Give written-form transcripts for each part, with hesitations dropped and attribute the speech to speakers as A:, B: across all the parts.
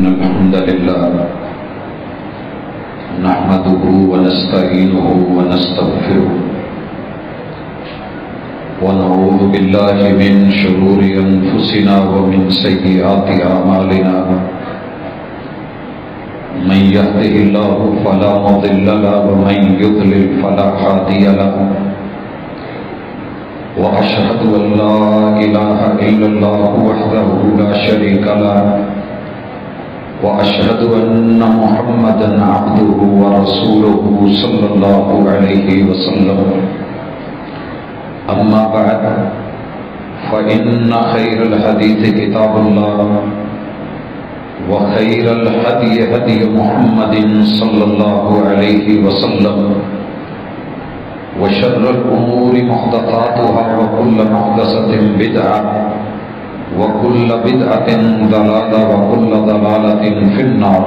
A: الحمد لله نحمده ونستعينه ونستغفره ونعوذ بالله من شرور أنفسنا ومن سيئات أعمالنا من يهده الله فلا مضل له ومن يضلل فلا هادي له وأشهد أن لا إله إلا الله وحده لا شريك له وأشهد أن محمدا عبده ورسوله صلى الله عليه وسلم أما بعد فإن خير الحديث كتاب الله وخير الهدي هدي محمد صلى الله عليه وسلم وشر الأمور محدثاتها وكل محدثة بدعة وكل بدعة ضلالة وكل ضلالة في النار.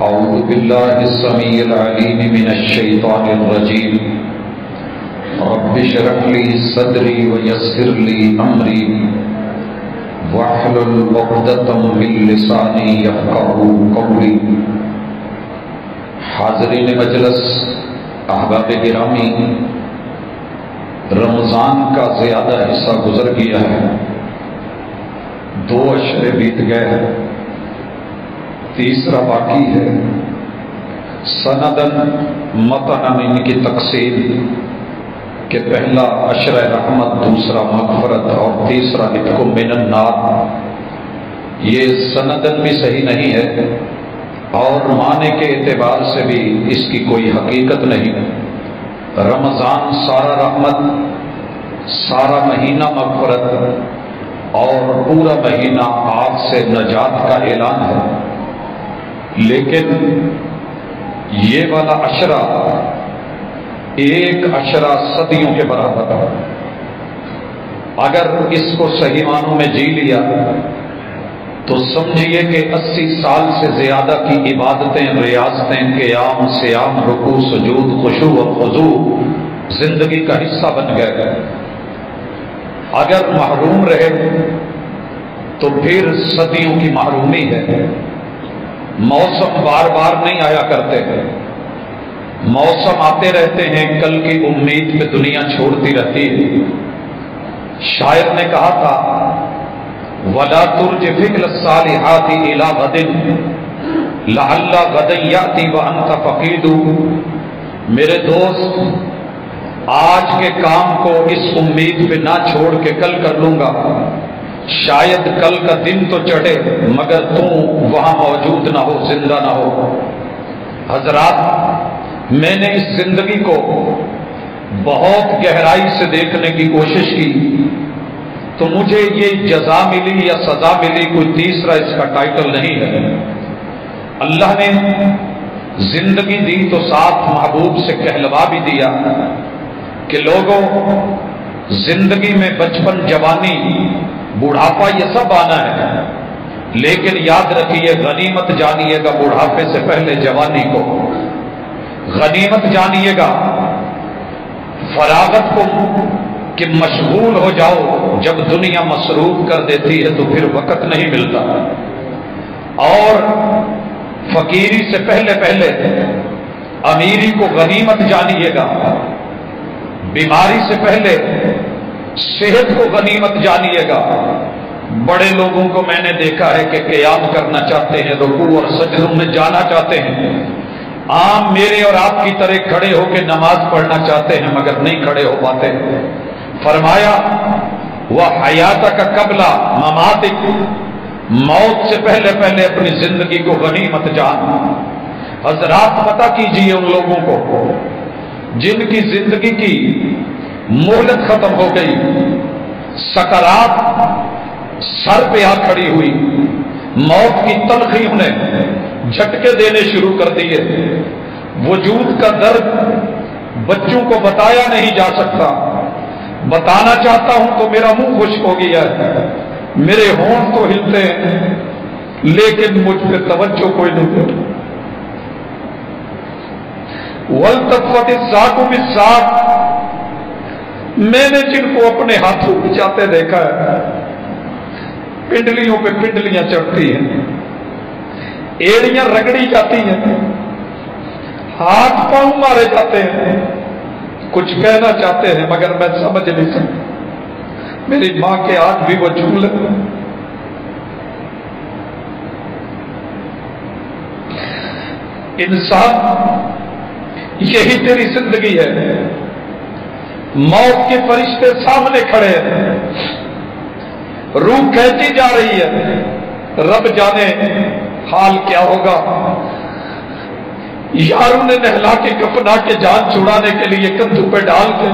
A: أعوذ بالله السميع العليم من الشيطان الرجيم. رب اشرح لي صدري ويسر لي أمري واحلل عقدة من لساني يفقهوا قولي. حاضرین مجلس، احباب گرامی، رمضان کا زیادہ حصہ گزر گیا ہے، 2 اشرے بیت گئے ہیں، تیسرا باقی ہے. سندن متنن ان کی تقسیم کہ پہلا عشرہ رحمت، دوسرا مغفرت اور تیسرا عتق من النار. یہ سندن بھی صحیح نہیں ہے اور معنی کے اعتبار سے بھی اس کی کوئی حقیقت نہیں. رمضان سارا رحمت، سارا مہینہ مغفرت اور پورا مہینہ آگ سے نجات کا اعلان ہے، لیکن یہ والا عشرہ ایک عشرہ صدیوں کے برابر ہے. اگر اس کو صحیح معنوں میں جی لیا تو سمجھیے کہ 80 سال سے زیادہ کی عبادتیں، ریاضتیں، قیام، صیام، رکوع، سجود، خشوع اور خضوع زندگی کا حصہ بن گئے. اگر محروم رہے تو پھر صدیوں کی محرومی ہے. موسم بار بار نہیں آیا کرتے ہیں، موسم آتے رہتے ہیں، کل کی امید پہ دنیا چھوڑتی رہتی ہے. شاعر نے کہا تھا وَلَا تُرْجِ فِعْلَ الصَّالِحَاتِ إِلَىٰ غَدٍ لَعَلَّ غَدًا يَأْتِي وَأَنْتَ فَقِيدُ. میرے دوست، آج کے کام کو اس امید پہ نہ چھوڑ کے کل کر لوں گا، شاید کل کا دن تو چڑھے مگر تم وہاں موجود نہ ہو، زندہ نہ ہو. حضرات، میں نے اس زندگی کو بہت گہرائی سے دیکھنے کی کوشش کی تو مجھے یہ جزا ملی یا سزا ملی، کوئی تیسرا اس کا ٹائٹل نہیں ہے. اللہ نے زندگی دی تو ساتھ محبوب سے کہلوا بھی دیا کہ لوگوں، زندگی میں بچپن، جوانی، بڑھاپا یہ سب آنا ہے، لیکن یاد رکھیے، غنیمت جانیے گا بڑھاپے سے پہلے جوانی کو، غنیمت جانیے گا فراغت کو کہ مشغول ہو جاؤ. جب دنیا مصروف کر دیتی ہے تو پھر وقت نہیں ملتا. اور فقیری سے پہلے امیری کو غنیمت جانیے گا. بیماری سے پہلے صحت کو غنیمت جانیے گا. بڑے لوگوں کو میں نے دیکھا ہے کہ قیام کرنا چاہتے ہیں، رکوع اور سجدوں میں جانا چاہتے ہیں، عام میرے اور آپ کی طرح کھڑے ہو کے نماز پڑھنا چاہتے ہیں مگر نہیں کھڑے ہو پاتے. فرمایا وَحَيَاتَكَ قَبْلَ مَمَاتِكَ، موت سے پہلے اپنی زندگی کو غنیمت جان. حضرات، پتہ کیجئے ان لوگوں کو جن کی زندگی کی مہلت ختم ہو گئی، سکرات سر پہ آ کھڑی ہوئی، موت کی تلخی انہیں جھٹکے دینے شروع کر دیے. وجود کا درد بچوں کو بتایا نہیں جا سکتا. بتانا چاہتا ہوں تو میرا منہ خشک ہو گیا ہے، میرے ہونٹ تو ہلتے ہیں لیکن مجھ پہ توجہ کوئی نہیں دیتا. وَالْتَفَّتِ السَّاقُ بِالسَّاقِ، میں نے جن کو اپنے ہاتھوں کھچاتے دیکھا ہے، پنڈلیوں پہ پنڈلیاں چڑھتی ہیں. ایڑیاں رگڑی جاتی ہیں، ہاتھ پاؤں مارے جاتے ہیں، کچھ کہنا چاہتے ہیں مگر میں سمجھ نہیں سکتا۔ میری ماں کے ہاتھ بھی وہ جملے، انسان یہی تیری زندگی ہے، موت کے فرشتے سامنے کھڑے ہیں، روح کھینچی جا رہی ہے، رب جانے حال کیا ہوگا۔ یاروں نے نہلا کے کفنا کے جان چھڑانے کے لیے کندھوں پہ ڈال کے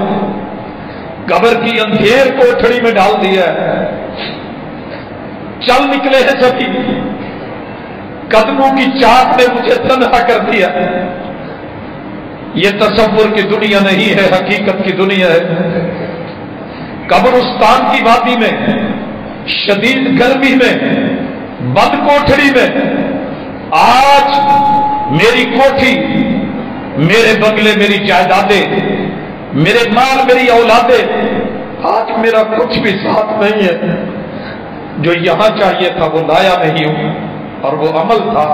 A: قبر کی اندھیر کوٹھڑی میں ڈال دیا ہے، چل نکلے ہیں سبھی، قدموں کی چاک نے مجھے تنہا کر دیا۔ یہ تصور کی دنیا نہیں ہے، حقیقت کی دنیا ہے۔ قبرستان کی وادی میں، شدید گرمی میں، بند کوٹھڑی میں، آج میری کوٹھی، میرے بنگلے، میری جائیدادیں، میرے مال، میری اولادیں، آج میرا کچھ بھی ساتھ نہیں ہے۔ جو یہاں چاہیے تھا وہ لایا نہیں ہوں، اور وہ عمل تھا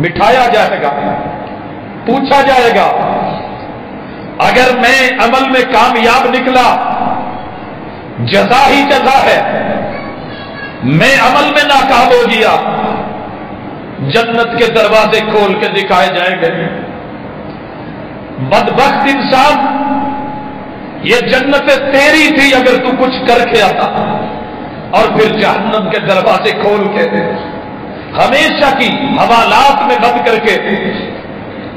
A: مٹھایا جائے گا، پوچھا جائے گا۔ اگر میں عمل میں کامیاب نکلا جزا ہی جزا ہے، میں عمل میں ناکام ہو گیا جنت کے دروازے کھول کے دکھائے جائیں گے۔ بدبخت انسان، یہ جنت تیری تھی اگر تو کچھ کر کے آتا، اور پھر جہنم کے دروازے کھول کے ہمیشہ کی حوالات میں بند کر کے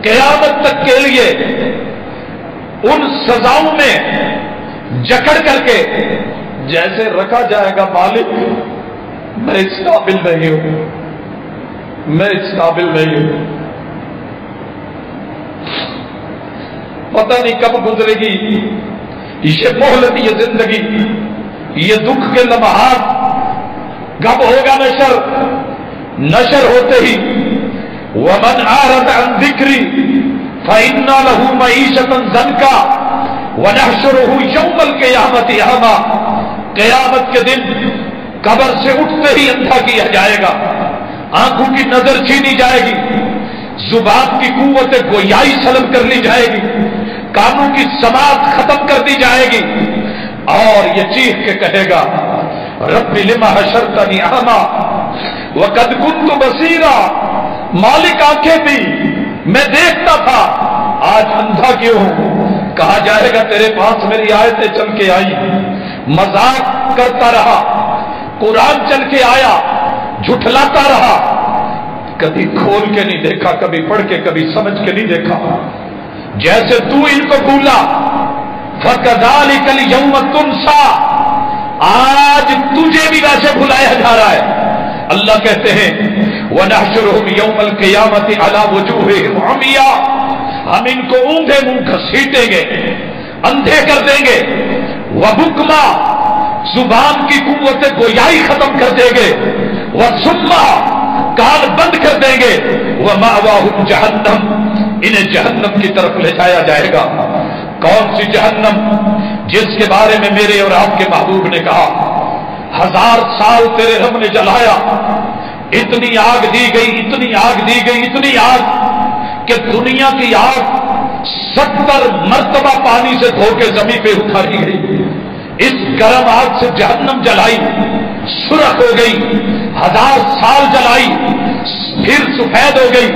A: قیامت تک کے لیے ان سزاؤں میں جکڑ کر کے جیسے رکھا جائے گا، مالک میں اس قابل نہیں ہوں، میں اس قابل نہیں ہوں۔ پتہ نہیں کب گزرے گی یہ مہلت، یہ زندگی، یہ دکھ کے لمحات، کب ہوگا نشر؟ نشر ہوتے ہی وَمَنْ أَعْرَضَ عَنْ ذِكْرِي فَإِنَّ لَهُ مَعِيشَةً ضَنْكًا وَنَحْشُرُهُ يَوْمَ الْقِيَامَةِ أَعْمَىٰ، قیامت کے دن قبر سے اٹھتے ہی اندھا کیا جائے گا، آنکھوں کی نظر چھینی جائے گی، زبان کی قوت گویائی سلب کر لی جائے گی، کانوں کی سماعت ختم کر دی جائے گی، اور یہ چیخ کے کہے گا رب لما حشرتنی اعمیٰ وقد كنت بصیرا، مالک آنکھیں بھی میں دیکھتا تھا، آج اندھا کیوں ہوں؟ کہا جائے گا تیرے پاس میری آیتیں چل کے آئی، مذاق کرتا رہا، قرآن چل کے آیا، جھٹلاتا رہا، کبھی کھول کے نہیں دیکھا، کبھی پڑھ کے، کبھی سمجھ کے نہیں دیکھا۔ جیسے تو ان کو بھولا فَكَذَلِكَ الْيَوْمَ تُنسَىٰ، آج تجھے بھی ویسے بھلایا جا رہا ہے۔ اللہ کہتے ہیں وَنَحْشُرُهُمْ يَوْمَ الْقِيَامَةِ عَلَىٰ وُجُوهِهِمْ عُمْيًا، ہم ان کو اونھے منہ گھسیٹیں گے، اندھے کر دیں گے، وَبُكْمًا، زبان کی قوت گویائی ختم کر دیں گے، وَصُمًّا، کان بند کر دیں گے، وَمَأْوَاهُمْ جَهَنَّمُ، انہیں جہنم کی طرف لے جایا جائے گا۔ کون سی جہنم؟ جس کے بارے میں میرے اور آپ کے محبوب نے کہا 1000 سال تیرے رب نے جلایا، اتنی آگ دی گئی، اتنی آگ دی گئی، اتنی آگ کہ دنیا کی آگ 70 مرتبہ پانی سے دھو کے زمین پہ اتاری گئی۔ اس گرم آگ سے جہنم جلائی، سرخ ہو گئی، 1000 سال جلائی، پھر سفید ہو گئی،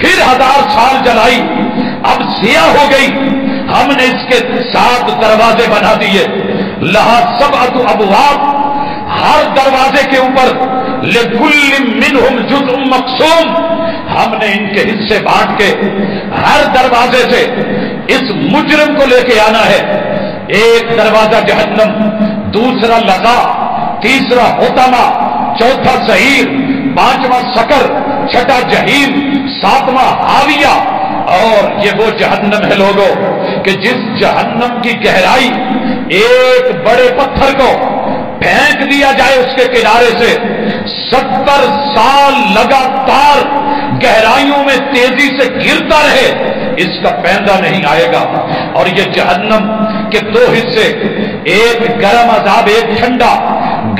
A: پھر 1000 سال جلائی، اب سیاہ ہو گئی۔ ہم نے اس کے 7 دروازے بنا دیے، لہا 7 ابواب، ہر دروازے کے اوپر لکل منہم جزء مقسوم، ہم نے ان کے حصے بانٹ کے ہر دروازے سے اس مجرم کو لے کے آنا ہے۔ ایک دروازہ جہنم، دوسرا لظا، تیسرا حطمہ، چوتھا سعیر، پانچواں سقر، چھٹا جہیم، ساتواں حاویہ۔ اور یہ وہ جہنم ہے لوگوں کہ جس جہنم کی گہرائی ایک بڑے پتھر کو پھینک دیا جائے اس کے کنارے سے 70 سال لگاتار گہرائیوں میں تیزی سے گرتا رہے، اس کا پیندہ نہیں آئے گا۔ اور یہ جہنم کے 2 حصے، ایک گرم عذاب، ایک ٹھنڈا۔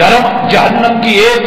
A: گرم جہنم کی ایک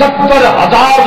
A: 70,000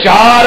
A: 4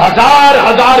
A: 1000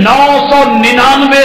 A: 999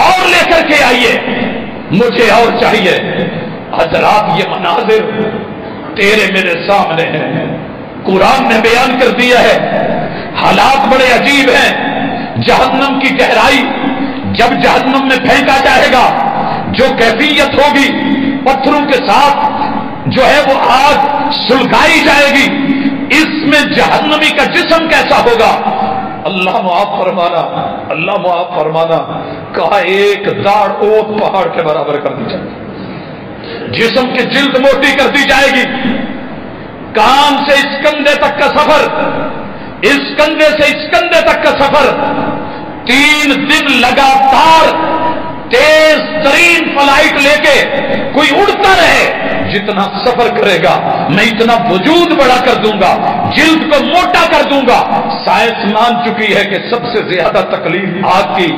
A: اور لے کر کے آئیے، مجھے اور چاہیے۔ حضرات یہ مناظر تیرے میرے سامنے ہیں، قرآن نے بیان کر دیا ہے۔ حالات بڑے عجیب ہیں۔ جہنم کی گہرائی، جب جہنم میں پھینکا جائے گا، جو کیفیت ہوگی، پتھروں کے ساتھ جو ہے وہ آگ سلگائی جائے گی، اس میں جہنمی کا جسم کیسا ہوگا؟ اللہ معاف فرمانا، اللہ معاف فرمانا، کہا ایک داڑ اوت پہاڑ کے برابر کر دی جائے گی، جسم کی جلد موٹی کر دی جائے گی، کان سے اس کندھے تک کا سفر، اس کندھے سے اس کندھے تک کا سفر 3 دن لگاتار تیز ترین فلائٹ لے کے کوئی اڑتا رہے، جتنا سفر کرے گا میں اتنا وجود بڑا کر دوں گا، جلد کو موٹا کر دوں گا۔ سائنس مان چکی ہے کہ سب سے زیادہ تکلیف آگ کی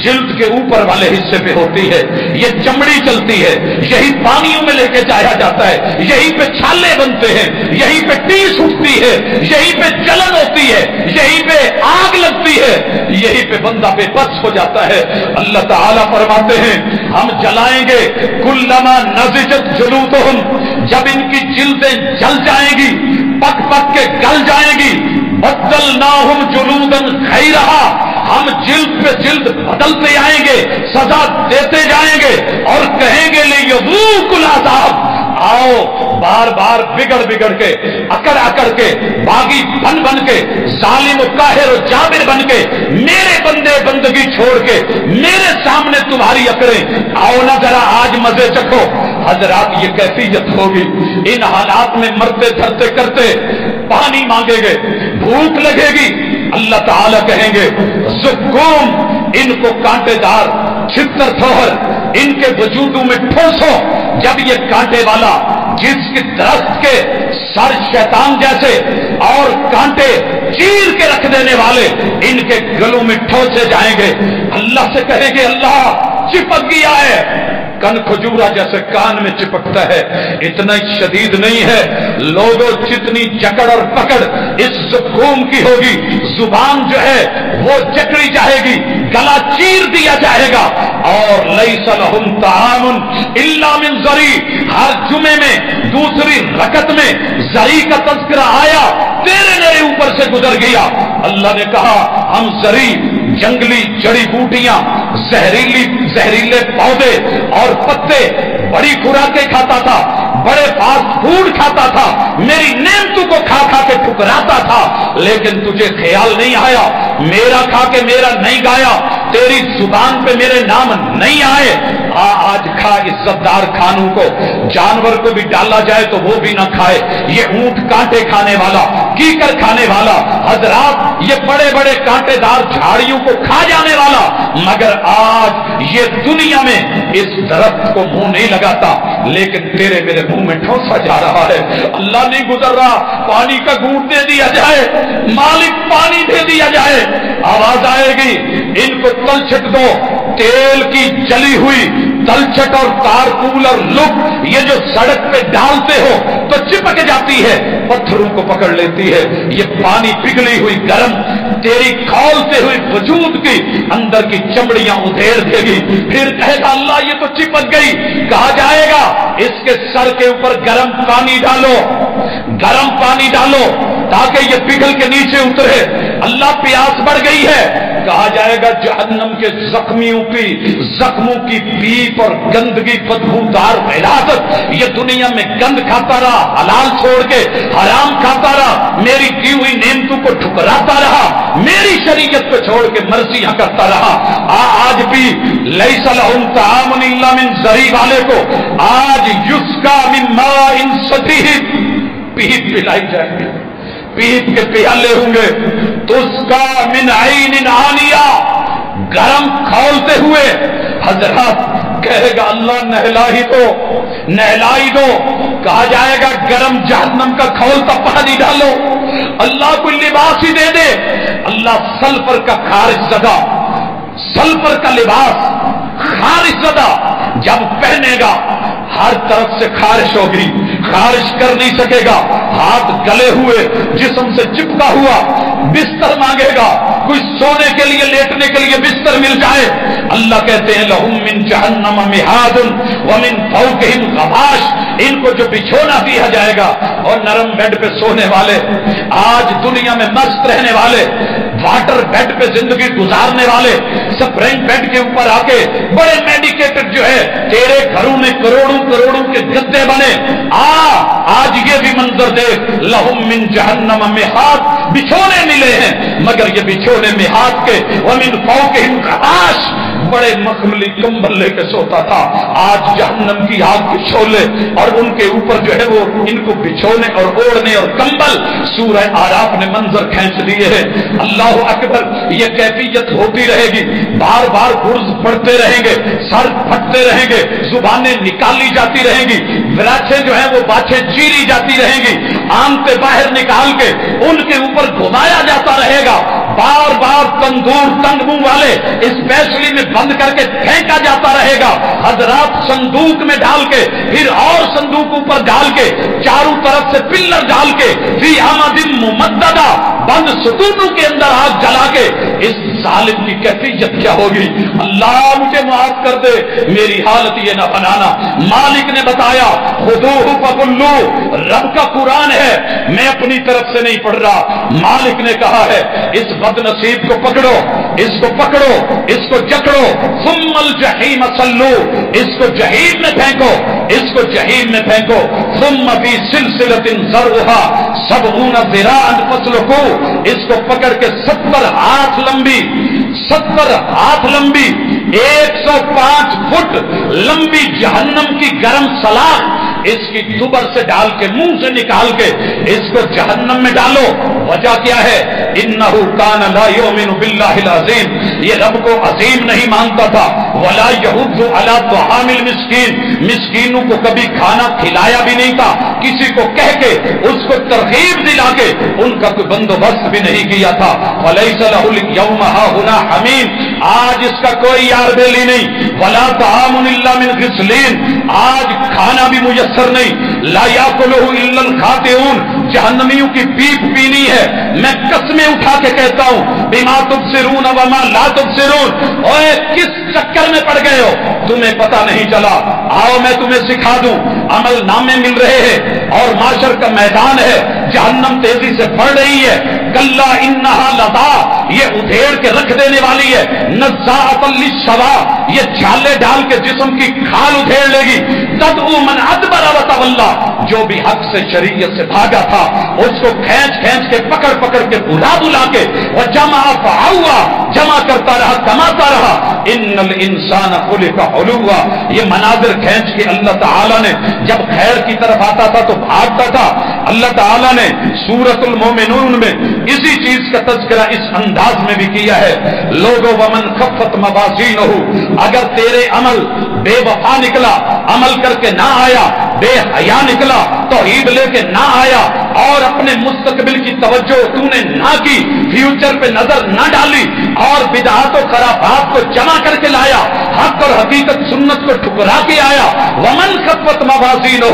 A: جلد کے اوپر والے حصے پہ ہوتی ہے، یہ چمڑی چلتی ہے، یہی پانیوں میں لے کے جایا جاتا ہے، یہی پہ چھالے بنتے ہیں، یہی پہ ٹیس اٹھتی ہے، یہی پہ جلن ہوتی ہے، یہی پہ آگ لگتی ہے، یہی پہ بندہ بے بس ہو جاتا ہے۔ اللہ تعالیٰ فرماتے ہیں ہم جلائیں گے، کلما نضجت جلودہم، جب ان کی جلدیں جل جائیں گی، پک پک کے گل جائیں گی، بدلناہم جلودا غیرہا، ہم جلد پہ جلد بدلتے آئیں گے، سزا دیتے جائیں گے، اور کہیں گے لیذوقوا العذاب، آؤ بار بار بگڑ کے، اکڑ کے، باغی بن کے، ظالم و قاہر و جابر بن کے، میرے بندے بندگی چھوڑ کے میرے سامنے تمہاری اکڑیں، آؤ نا ذرا آج مزے چکھو۔ حضرات یہ کیفیت ہوگی، ان حالات میں مرتے دھرتے کرتے پانی مانگیں گے، بھوک لگے گی، اللہ تعالیٰ کہیں گے زقوم، ان کو کانٹے دار چھتر تھوہر ان کے وجودوں میں ٹھوسو۔ جب یہ کانٹے والا جس کے درخت کے سر شیطان جیسے اور کانٹے چیر کے رکھ دینے والے ان کے گلوں میں ٹھوسے جائیں گے، اللہ سے کہیں گے اللہ چپک گیا ہے، کن کھجورا جیسے کان میں چپکتا ہے، اتنا شدید نہیں ہے۔ لوگوں جتنی جکڑ اور پکڑ اس زخم کی ہوگی، زبان جو ہے وہ جکڑی جائے گی، گلا چیر دیا جائے گا، اور لیس لہم طعام الا من ضری، ہر جمعے میں دوسری رکعت میں ضری کا تذکرہ آیا، تیرے میرے اوپر سے گزر گیا۔ اللہ نے کہا ہم ضری، جنگلی جڑی بوٹیاں، زہریلے پودے اور پتے، بڑی خوراکیں کھاتا تھا، بڑے فاسٹ فوڈ کھاتا تھا، میری نعمتوں کو کھا کھا کے ٹھکراتا تھا، لیکن تجھے خیال نہیں آیا، میرا کھا کے میرا نہیں گایا، تیری زبان پہ میرے نام نہیں آئے۔ آج کھا عزت دار کھانوں کو، جانور کو بھی ڈالا جائے تو وہ بھی نہ کھائے، یہ اونٹ کانٹے کھانے والا، کیکر کھانے والا، حضرات یہ بڑے بڑے کانٹے دار جھاڑیوں کو کھا جانے والا، مگر آج یہ دنیا میں اس درخت کو منہ نہیں لگاتا، لیکن تیرے میرے منہ میں ٹھوسا جا رہا ہے۔ اللہ نہیں گزر رہا، پانی کا گھونٹ دے دیا جائے، مالک پانی دے دیا جائے، آواز آئے گی ان کو تلچھٹ دو، تیل کی جلی ہوئی تلچھٹ اور تارکول اور لک یہ جو سڑک پہ ڈالتے ہو تو چپک جاتی ہے، پتھروں کو پکڑ لیتی ہے، یہ پانی پگھلی ہوئی گرم تیری کھولتے ہوئی وجود کی اندر کی چمڑیاں ادھیڑ دے گی، پھر کہے گا اللہ یہ تو چپک گئی، کہا جائے گا اس کے سر کے اوپر گرم پانی ڈالو، گرم پانی ڈالو تاکہ یہ پگھل کے نیچے اترے، اللہ پیاس بڑھ گئی ہے، کہا جائے گا جہنم کے زخموں کی پیپ اور گندگی بدبودار وراثت، یہ دنیا میں گند کھاتا رہا، حلال چھوڑ کے حرام کھاتا رہا، میری دی ہوئی نعمتوں کو ٹھکراتا رہا، میری شریعت کو چھوڑ کے مرضیاں کرتا رہا، آج بھی لیس لہم طعام الا من ضری والے کو آج یسقا من ماء صدید پیپ پلائی جائے گی، پیپ کے پیالے ہوں گے، تو اس کا من عین آنیہ، گرم کھولتے ہوئے، حضرات کہے گا اللہ نہلائی دو، کہا جائے گا گرم جہنم کا کھولتا پانی ڈالو، اللہ کو لباس ہی دے دے، اللہ سلفر کا خارج زدہ، سلفر کا لباس خارج زدہ جب پہنے گا ہر طرف سے خارش ہوگی، خارش کر نہیں سکے گا، ہاتھ گلے ہوئے جسم سے چپکا ہوا بستر مانگے گا، کوئی سونے کے لیے لیٹنے کے لیے بستر مل جائے. اللہ کہتے ہیں لہم من جہنم مہاد ومن فوقہم غواش. ان کو جو بچھونا دیا جائے گا اور نرم بیڈ پہ سونے والے, آج دنیا میں مست رہنے والے, واٹر بیڈ پہ زندگی گزارنے والے, سپرنگ بیڈ کے اوپر آ کے بڑے میڈیکیٹڈ جو ہے تیرے گھروں میں کروڑوں کروڑوں کے گدے بنے. آج یہ بھی منظر دیکھ, لہم من جہنم مہاد, بچھونے ملے ہیں مگر یہ بچھونے مہاد کے, ومن فوقہم غواش, بڑے مخملی کمبل لے کے سوتا تھا. آج جہنم کی آگ کے شعلے اور ان کے اوپر جو ہے وہ ان کو بچھونے اور اوڑھنے اور کمبل. سورہ آراف نے منظر کھینچ دیے ہیں. اللہ اکبر, یہ کیفیت ہوتی رہے گی, بار بار گرز پڑتے رہیں گے, سر پھٹتے رہیں گے, زبانیں نکالی جاتی رہیں گی, وراچیں جو ہیں وہ باچھیں چیری جاتی رہیں گی, آنتیں باہر نکال کے ان کے اوپر گھمایا جاتا رہے گا, بار بار تندور تنگ منہ والے اسپیشلی میں بند کر کے پھینکا جاتا رہے گا. حضرات صندوق میں ڈال کے پھر اور صندوق اوپر ڈال کے چاروں طرف سے پلر ڈال کے فی احمد ممددہ بند ستونوں کے اندر آگ جلا کے, اس ظالم کی کیفیت کیا ہوگی. اللہ مجھے معاف کر دے, میری حالت یہ نہ بنانا. مالک نے بتایا خذوہ فغلوہ, رب کا قرآن ہے, میں اپنی طرف سے نہیں پڑھ رہا. مالک نے کہا ہے اس بد نصیب کو پکڑو, اس کو پکڑو, اس کو جکڑو, ثم الجحیم صلو, اس کو جہیم میں پھینکو, اس کو جہیم میں پھینکو, ثم فی سلسلۃ ذرعها 70 ذراعا فاسلکوہ, اس کو پکڑ کے 70 ہاتھ لمبی, 70 ہاتھ لمبی, 105 فٹ لمبی جہنم کی گرم سلاخ اس کی دوبر سے ڈال کے, منہ سے نکال کے اس کو جہنم میں ڈالو. وجہ کیا ہے؟ انہ کان لا یؤمن باللہ العظیم, یہ رب کو عظیم نہیں مانتا تھا. ولا یحض علی طعام المسکین, مسکینوں کو کبھی کھانا کھلایا بھی نہیں تھا, کسی کو کہہ کے اس کو ترغیب دلا کے ان کا کوئی بندوبست بھی نہیں کیا تھا. ولیس لہ اليوم ہاہنا حمیم, آج اس کا کوئی یار بیلی نہیں. ولا طعام الا من غسلین, آج کھانا بھی میسر نہیں. لا یاکلہ الا الخاطئون, جہنمیوں کی پیپ پینی ہے. میں قسمیں اٹھا کے کہتا ہوں بما تبصرون وما لا تبصرون, اوے کس چکر میں پڑ گئے ہو, تمہیں پتہ نہیں چلا. آؤ میں تمہیں سکھا دوں. عمل نامے مل رہے ہیں اور معاشر کا میدان ہے, جہنم تیزی سے بڑھ رہی ہے. کلا انہا لظا, یہ ادھیڑ کے رکھ دینے والی ہے. نزاعۃ للشوا, یہ چھالے ڈال کے جسم کی کھال ادھیڑ لے گی. تدعو من ادبر وتولی, جو بھی حق سے شریعت سے بھاگا تھا اس کو کھینچ کھینچ کے پکڑ پکڑ کے بلا بلا کے وجمع فعوا, جمع کرتا رہا, کماتا رہا. ان الانسان خلق حلوا, یہ مناظر کھینچ کے اللہ تعالیٰ نے جب خیر کی طرف آتا تھا تو بھاگتا تھا. اللہ تعالیٰ نے سورۃ المومنون میں اسی چیز کا تذکرہ اس انداز میں بھی کیا ہے. لوگو ومن خفت موازینہ, اگر تیرے عمل بے وفا نکلا, عمل کر کے نہ آیا, بے حیا نکلا, توحید لے کے نہ آیا, اور اپنے مستقبل کی توجہ تو نے نہ کی, فیوچر پہ نظر نہ ڈالی, اور بدعات و خرافات کو جمع کر کے لایا, حق اور حقیقت سنت کو ٹھکرا کے آیا. ومن خفت موازینہ,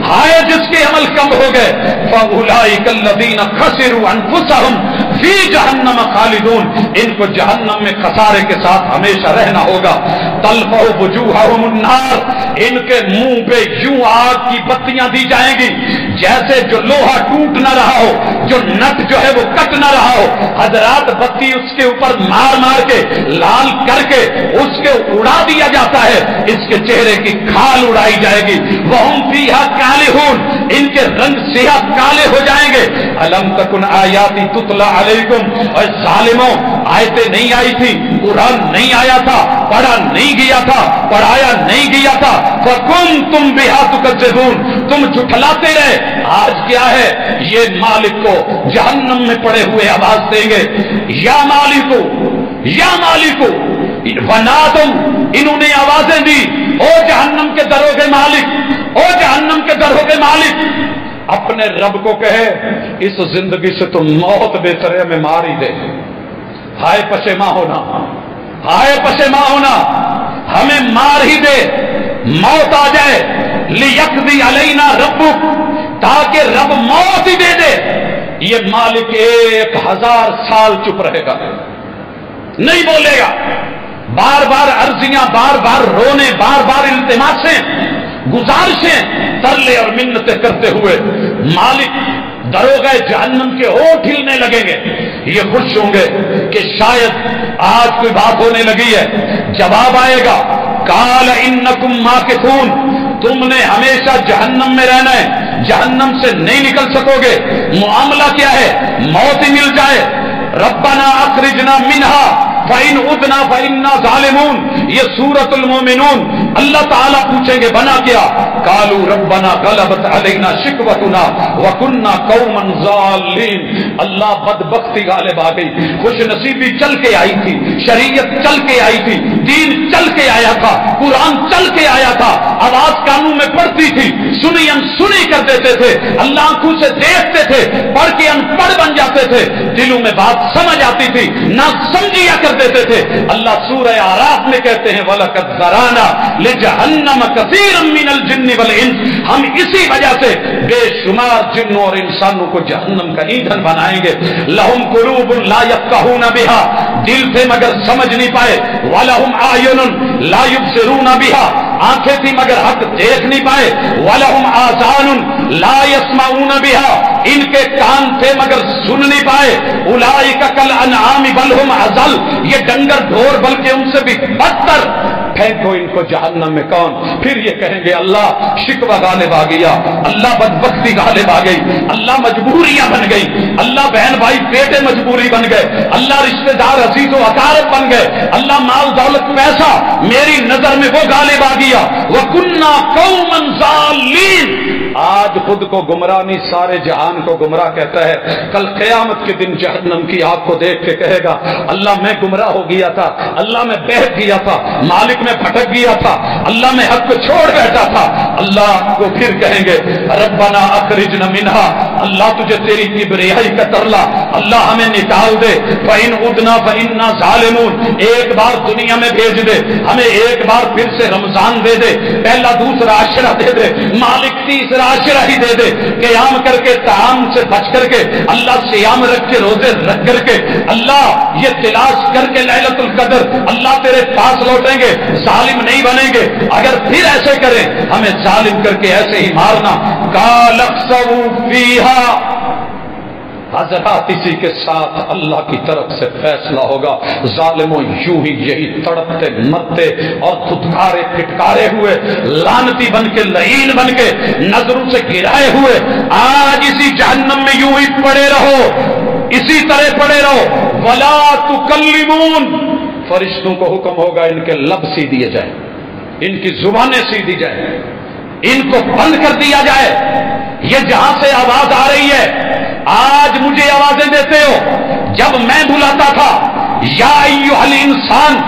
A: ہائے جس کے عمل کم ہو گئے, فاولئک الذین خسروا انفسهم فی جہنم خالدون, ان کو جہنم میں خسارے کے ساتھ ہمیشہ رہنا ہوگا. تلفح وجوہہم النار, ان کے منہ پہ یوں آگ کی بتیاں دی جائیں گی جیسے جو لوہا ٹوٹ نہ رہا ہو, جو نٹ جو ہے وہ کٹ نہ رہا ہو. حضرات بتی اس کے اوپر مار مار کے لال کر کے اس کے اڑا دیا جاتا ہے, اس کے چہرے کی کھال اڑائی جائے گی. وہم فیہا کالحون, ان کے رنگ سیاہ کالے ہو جائیں گے. الم تکن آیاتی تتلی علیکم, اور ظالموں آیتیں نہیں آئی تھی, قرآن نہیں آیا تھا, پڑھا نہیں گیا تھا, پڑھایا نہیں گیا تھا. فکنتم بہا تکذبون, تم جھٹلاتے رہے. آج کیا ہے, یہ مالک کو جہنم میں پڑے ہوئے آواز دیں گے, یا مالکو, یا مالکو. ونادوا, انہوں نے آوازیں دی, او جہنم کے دروں کے مالک, او جہنم کے دروں کے مالک. اپنے رب کو کہے اس زندگی سے تو موت بہتر ہے, ہمیں مار ہی دے. ہائے پشیماں ہونا, ہائے پشیماں ہونا, ہمیں مار ہی دے, موت آ جائے. لیقضی علینا ربک, تاکہ رب موت ہی دے دے. یہ مالک 1000 سال چپ رہے گا, نہیں بولے گا. بار بار عرضیاں، بار بار رونے، بار بار التماسیں، گزارشیں، ترلے اور منتیں کرتے ہوئے مالک دروغہ جہنم کے ہونٹ ہلنے لگیں گے. یہ خوش ہوں گے کہ شاید آج کوئی بات ہونے لگی ہے. جواب آئے گا قال انکم ماکثون، تم نے ہمیشہ جہنم میں رہنا ہے، جہنم سے نہیں نکل سکو گے. معاملہ کیا ہے؟ موت ہی مل جائے. ربنا اخرجنا منہا فَإِنْ عُدْنَا فَإِنَّا ظَالِمُونَ. یہ سورۃ المومنون. اللہ تعالیٰ پوچھیں گے بنا کیا؟ قالوا ربنا غلبت علینا شقوتنا وکنا قوما ظالمین. اللہ بدبختی غالب آ گئی. خوش نصیبی چل کے آئی تھی، شریعت چل کے آئی تھی، دین چل کے آیا تھا، قرآن چل کے آیا تھا، آواز کانوں میں پڑتی تھی، سنی انسنی کر دیتے تھے، اللہ آنکھوں سے دیکھتے تھے، پڑھ کے ان پڑھ بن جاتے تھے، دلوں میں بات سمجھ آتی تھی، نہ سمجھیا کر دیتے تھے. اللہ سورہ اعراف میں کہتے ہیں وَلَقَدْ ذَرَأْنَا لِجَهَنَّمَ كَثِيرًا مِنَ الْجِنِّ وَالْإِنسِ. ہم اسی وجہ سے بے شمار جنوں اور انسانوں کو جہنم کا ایندھن بنائیں گے. لَهُمْ قُلُوبٌ لَا يَفْقَهُونَ بِهَا، دل تھے مگر سمجھ نہیں پائے. وَلَهُمْ أَعْيُنٌ لَا يُبْصِرُونَ بِهَا، آنکھیں تھی مگر حق دیکھ نہیں پائے. وَلَهُمْ آذَانٌ لَا يَسْمَعُونَ بِهَا، ان کے کان تھے مگر سن نہیں پائے. اولئک کالانعام بل هم اضل، یہ ڈنگر ڈھور بلکہ ان سے بھی بدتر. پھینکو ان کو جہنم میں. کون؟ پھر یہ کہیں گے اللہ شکوہ غالب آ گیا، اللہ بدبختی غالب آ گئی، اللہ مجبوریاں بن گئی، اللہ بہن بھائی بیٹے مجبوری بن گئے، اللہ رشتہ دار عزیز و اقارب بن گئے، اللہ مال دولت پیسہ میری نظر میں وہ غالب آ گیا. وَكُنَّا قَوْمًا ظَالِمِينَ. آج خود کو گمراہ نہیں سارے جہان کو گمراہ کہتا ہے. کل قیامت کے دن جہنم کی آگ کو دیکھ کے کہے گا اللہ میں گمراہ ہو گیا تھا، اللہ میں بہک گیا تھا، مالک میں بھٹک گیا تھا، اللہ میں حق کو چھوڑ بیٹھا تھا. اللہ کو پھر کہیں گے ربنا اخرجنا منہا، اللہ تجھے تیری کبریائی کا ترلا، اللہ ہمیں نکال دے. فَإِنْ عُدْنَا فَإِنَّا ظَالِمُونَ. ایک بار دنیا میں بھیج دے ہمیں، ایک بار پھر سے رمضان دے دے، پہلا دوسرا عشرہ دے دے، مالک تیسرا عشرہ ہی دے دے. قیام کر کے طعام سے بچ کر کے، اللہ سیام رکھ کے روزے رکھ کر کے، اللہ یہ تلاش کر کے لیلۃ القدر اللہ تیرے پاس لوٹیں گے، ظالم نہیں بنیں گے. اگر پھر ایسے کریں ہمیں ظالم کر کے ایسے ہی مارنا. قَالَ اخْسَئُوا فِيهَا. حضرات اسی کے ساتھ اللہ کی طرف سے فیصلہ ہوگا. ظالموں یوں ہی یہی تڑپتے مرتے اور دھتکارے پھٹکارے ہوئے، لعنتی بن کے لعین بن کے نظروں سے گرائے ہوئے آج اسی جہنم میں یوں ہی پڑے رہو، اسی طرح پڑے رہو. وَلَا تُكَلِّمُونَ. فرشتوں کو حکم ہوگا ان کے لب سی دیے جائیں، ان کی زبانیں سی دی جائیں، ان کو بند کر دیا جائے. یہ جہاں سے آواز آ رہی ہے آج مجھے آوازیں دیتے ہو، جب میں بلاتا تھا یا ایھا الانسان،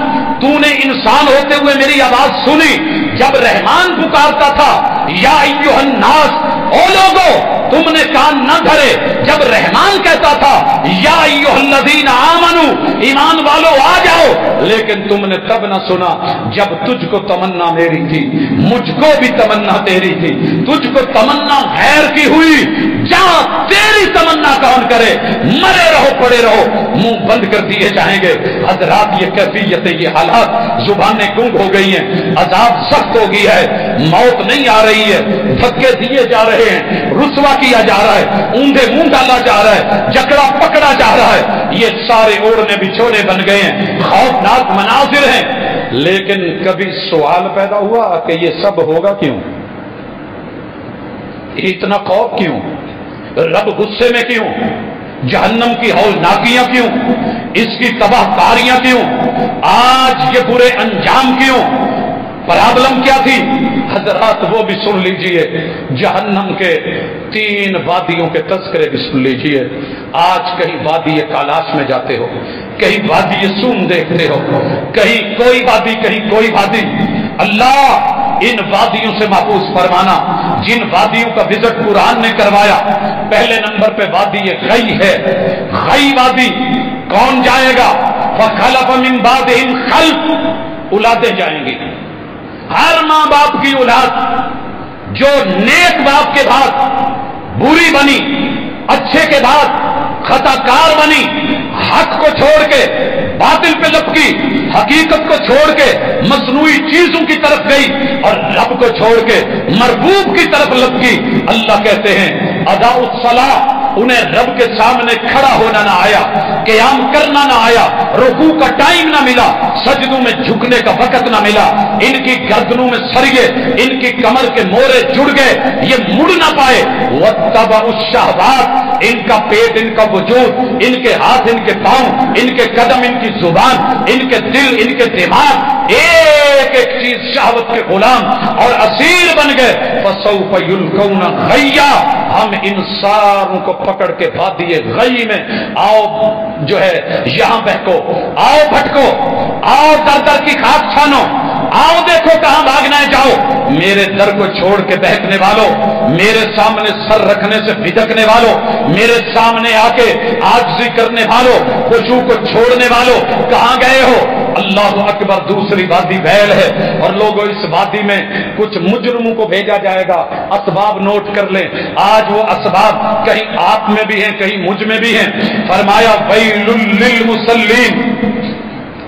A: تو نے انسان ہوتے ہوئے میری آواز سنی. جب رحمان پکارتا تھا یا ایھا الناس، او لوگو تم نے کان نہ دھرے. جب رحمان کہتا تھا یا ایھا الذین آمنوا، ایمان والو آ جاؤ، لیکن تم نے تب نہ سنا جب تجھ کو تمنا میری تھی، مجھ کو بھی تمنا تیری تھی. تجھ کو تمنا غیر کی ہوئی، جہاں تیری تمنا کون کرے؟ مرے رہو پڑے رہو، منہ بند کر دیے جائیں گے. حضرات یہ کیفیت، یہ حالات، زبانیں گنگ ہو گئی ہیں، عذاب سخت ہو گیا ہے، موت نہیں آ رہی ہے، دھکے دیے جا رہے ہیں، رسوا کیا جا رہا ہے، اونڈے منہ ڈالا جا رہا ہے، جکڑا پکڑا جا رہا ہے. یہ سارے اوڑھنے بچھونے بن گئے ہیں، خوفناک مناظر ہیں. لیکن کبھی سوال پیدا ہوا کہ یہ سب ہوگا کیوں؟ اتنا خوف کیوں؟ رب غصے میں کیوں؟ جہنم کی ہولناکیاں کیوں؟ اس کی تباہ کاریاں کیوں؟ آج یہ برے انجام کیوں؟ پرابلم کیا تھی؟ حضرات وہ بھی سن لیجئے، جہنم کے 3 وادیوں کے تذکرے بھی سن لیجئے. آج کہیں وادی کالاش میں جاتے ہو، کہیں وادی سوم دیکھتے ہو، کہیں کوئی وادی کہیں کوئی وادی. اللہ ان وادیوں سے محفوظ فرمانا جن وادیوں کا وزٹ قرآن نے کروایا. پہلے نمبر پہ وادی غی ہے. غی وادی کون جائے گا؟ فخلف من بعدہم خلف، اولادیں جائیں گی. ہر ماں باپ کی اولاد جو نیک باپ کے بعد بری بنی، اچھے کے بعد خطا کار بنی، حق کو چھوڑ کے باطل پہ لپکی، حقیقت کو چھوڑ کے مصنوعی چیزوں کی طرف گئی اور رب کو چھوڑ کے مربوب کی طرف لپکی، اللہ کہتے ہیں اداء الصلاۃ، انہیں رب کے سامنے کھڑا ہونا نہ آیا، قیام کرنا نہ آیا، رکوع کا ٹائم نہ ملا، سجدوں میں جھکنے کا وقت نہ ملا، ان کی گردنوں میں سریے، ان کی کمر کے مورے جڑ گئے، یہ مڑ نہ پائے، واتبعوا الشہوات، ان کا پیٹ، ان کا وجود، ان کے ہاتھ، ان کے پاؤں، ان کے قدم، ان کی زبان، ان کے دل، ان کے دماغ، ایک ایک چیز شہوت کے غلام اور اسیر بن گئے، فسوف یلقون غیا، ہم ان ساروں کو پکڑ کے وادی غی میں، آؤ جو ہے یہاں بہکو، آؤ بھٹکو، آؤ در در کی خاک چھانو، آؤ دیکھو کہاں بھاگنا ہے، جاؤ میرے در کو چھوڑ کے بہکنے والوں، میرے سامنے سر رکھنے سے بدکنے والوں، میرے سامنے آ کے عاجزی کرنے والوں، خشوع کو چھوڑنے والوں، کہاں گئے ہو؟ اللہ اکبر، دوسری وادی ویل ہے، اور لوگوں اس وادی میں کچھ مجرموں کو بھیجا جائے گا، اسباب نوٹ کر لیں، آج وہ اسباب کہیں آپ میں بھی ہیں، کہیں مجھ میں بھی ہیں، فرمایا ویل للمصلین،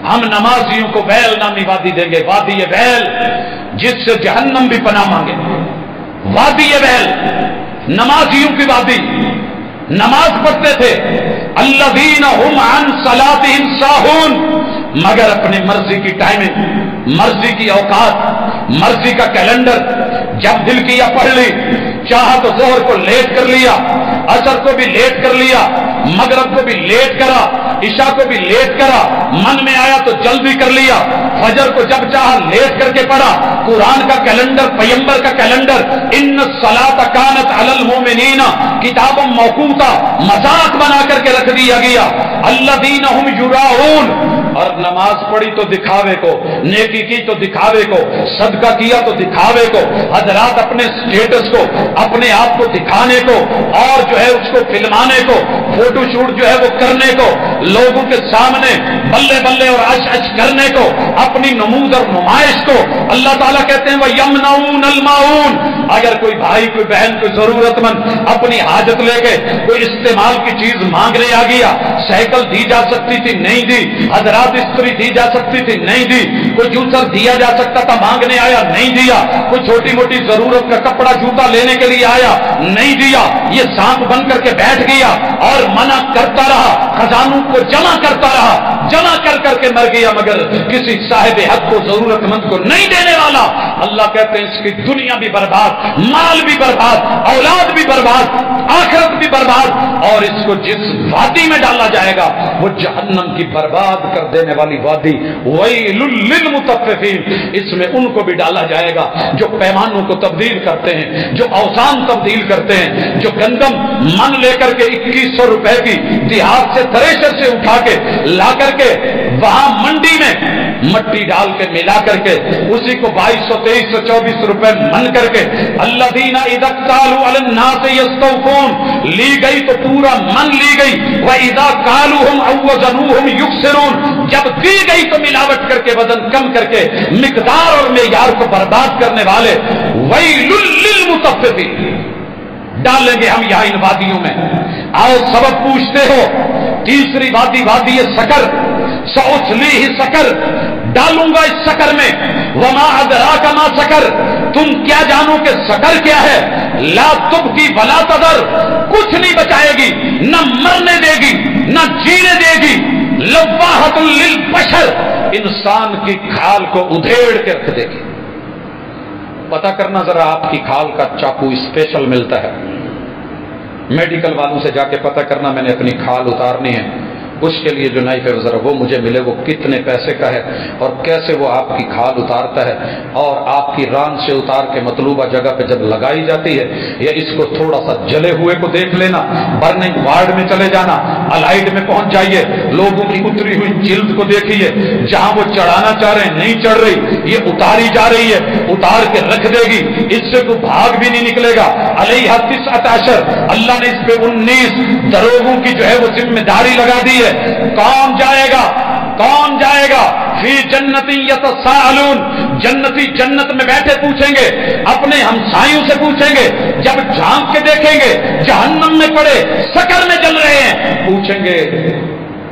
A: ہم نمازیوں کو ویل نامی وادی دیں گے، وادی ویل جس سے جہنم بھی پناہ مانگے، وادی ویل، نمازیوں کی وادی، نماز پڑھتے تھے، الذین هم عن صلاتهم ساہون، مگر اپنی مرضی کی ٹائمنگ، مرضی کی اوقات، مرضی کا کیلنڈر، جب دل کیا پڑھ لی، چاہا تو ظہر کو لیٹ کر لیا، عصر کو بھی لیٹ کر لیا، مغرب کو بھی لیٹ کرا، عشاء کو بھی لیٹ کرا، من میں آیا تو جلدی کر لیا، فجر کو جب چاہا لیٹ کر کے پڑھا، قرآن کا کیلنڈر، پیغمبر کا کیلنڈر، ان الصلاۃ کانت علی المؤمنین کتابا موقوتا، مذاق بنا کر کے رکھ دیا گیا، الذین هم یراؤون، اور نماز پڑھی تو دکھاوے کو، نیکی کی تو دکھاوے کو، صدقہ کیا تو دکھاوے کو، حضرات اپنے سٹیٹس کو، اپنے آپ کو دکھانے کو، اور جو ہے اس کو فلمانے کو، فوٹو شوٹ جو ہے وہ کرنے کو، لوگوں کے سامنے بلے بلے اور اش اش کرنے کو، اپنی نمود اور نمائش کو، اللہ تعالیٰ کہتے ہیں وَيَمْنَعُونَ الْمَاعُونَ، اگر کوئی بھائی، کوئی بہن، کوئی ضرورت مند اپنی حاجت لے کے کوئی استعمال کی چیز مانگنے آ گیا، سائیکل دی جا سکتی تھی نہیں دی، حضرات استری دی جا سکتی تھی نہیں دی، کوئی جوسر دیا جا سکتا تھا مانگنے آیا نہیں دیا، کوئی چھوٹی موٹی ضرورت کا کپڑا جوتا لینے کے لیے آیا نہیں دیا، یہ سانپ بن کر کے بیٹھ گیا اور منع کرتا رہا، خزانوں کو جمع کرتا رہا، جمع کر کر کے مر گیا، مگر کسی صاحب حق کو، ضرورت مند کو نہیں دینے والا، اللہ کہتے ہیں اس کی دنیا بھی برباد، مال بھی برباد، اولاد بھی برباد، آخرت بھی برباد، اور اس کو جس وادی میں ڈالا جائے گا وہ جہنم کی برباد کر دینے والی وادی، ویل للمطففین، اس میں ان کو بھی ڈالا جائے گا جو پیمانوں کو تبدیل کرتے ہیں، جو اوزان تبدیل کرتے ہیں، جو گندم من لے کر کے 2100 روپے کی دیہات سے تھریشر سے اٹھا کے لا کر کے وہاں منڈی میں مٹی ڈال کے ملا کر کے اسی کو 2200 2300 2400 روپے من کر کے، الذین اذا اکتالوا علی الناس یستوفون، لی گئی تو پورا من لی گئی، واذا کالوہم او وزنوہم یکسرون، جب دی گئی تو ملاوٹ کر کے وزن کم کر کے مقدار اور معیار کو برباد کرنے والے، ویل للمطففین، ڈالیں گے ہم یہاں ان وادیوں میں۔ آؤ سبب پوچھتے ہو، تیسری وادی، وادی سکر، سأصلیہ سکر، ڈالوں گا اس سکر میں، وما ادراک ما سکر، تم کیا جانو کہ سکر کیا ہے، لا تبقی ولا تذر، کچھ نہیں بچائے گی، نہ مرنے دے گی نہ جینے دے گی، لواحۃ للبشر، انسان کی کھال کو ادھیڑ کے رکھ دے گی۔ پتہ کرنا ذرا، آپ کی کھال کا چاقو اسپیشل ملتا ہے، میڈیکل والوں سے جا کے پتہ کرنا، میں نے اپنی کھال اتارنی ہے، اس کے لیے جو نائف ہے ذرا وہ مجھے ملے، وہ کتنے پیسے کا ہے اور کیسے وہ آپ کی کھال اتارتا ہے، اور آپ کی ران سے اتار کے مطلوبہ جگہ پہ جب لگائی جاتی ہے، یا اس کو تھوڑا سا جلے ہوئے کو دیکھ لینا، برننگ وارڈ میں چلے جانا، الائڈ میں پہنچ جائیے، لوگوں کی اتری ہوئی جلد کو دیکھیے، جہاں وہ چڑھانا چاہ رہے ہیں نہیں چڑھ رہی، یہ اتاری جا رہی ہے، اتار کے رکھ دے گی، اس سے کوئی بھاگ بھی نہیں نکلے گا، علیہ 19، اللہ نے اس پہ 19 دروغوں کی جو ہے وہ ذمہ داری لگا دی ہے۔ کون جائے گا، کون جائے گا؟ فی جنت یتساءلون، جنتی جنت میں بیٹھے پوچھیں گے، اپنے ہمسایوں سے پوچھیں گے، جب جھانک کے دیکھیں گے جہنم میں پڑے سکر میں جل رہے ہیں، پوچھیں گے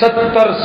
A: 70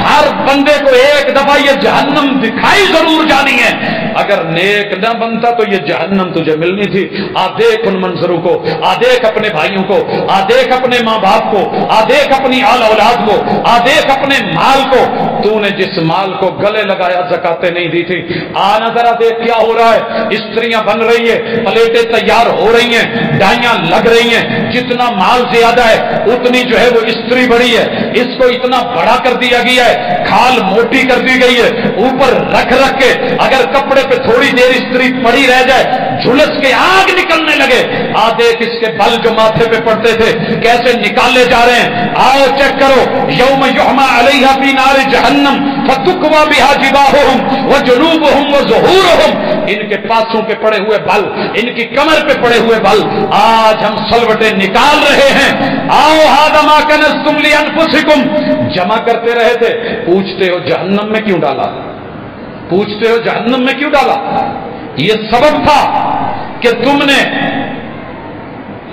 A: ہر بندے کو ایک دفعہ یہ جہنم دکھائی ضرور جانی ہے. اگر نیک نہ بنتا تو یہ جہنم تجھے ملنی تھی. دیکھ ان منظروں کو, دیکھ اپنے بھائیوں کو, دیکھ اپنے ماں باپ کو, دیکھ اپنی آل اولاد کو, دیکھ اپنے مال کو. تو نے جس مال کو گلے لگایا زکاتیں نہیں دی تھی, آنا ذرا دیکھ کیا ہو رہا ہے. استریاں بن رہی ہے, پلیٹیں تیار ہو رہی ہیں, ڈائیاں لگ رہی ہیں. جتنا مال زیادہ ہے اتنی جو ہے وہ استری بڑی ہے. اس کو اتنا بڑا کر دیا گیا ہے, کھال موٹی کر دی گئی ہے, اوپر رکھ رکھ کے اگر کپڑے پہ تھوڑی دیر استری پڑی رہ جائے جھلس کے آگ نکلنے لگے. دیکھ اس کے بل جو ماتھے پہ پڑتے تھے کیسے نکالے جا رہے ہیں. آؤ چیک کرو. یوم یحمى علیہا فی نار جہنم فتکوی بہا جباہہم وجنوبہم وظہورہم. ان کے پاسوں پہ پڑے ہوئے بل, ان کی کمر پہ پڑے ہوئے بل آج ہم سلوٹیں نکال رہے ہیں. آؤ ھذا ما کنزتم لانفسکم. جمع کرتے رہے تھے, پوچھتے ہو جہنم میں کیوں ڈالا, پوچھتے ہو جہنم میں کیوں ڈالا. یہ سبب تھا کہ تم نے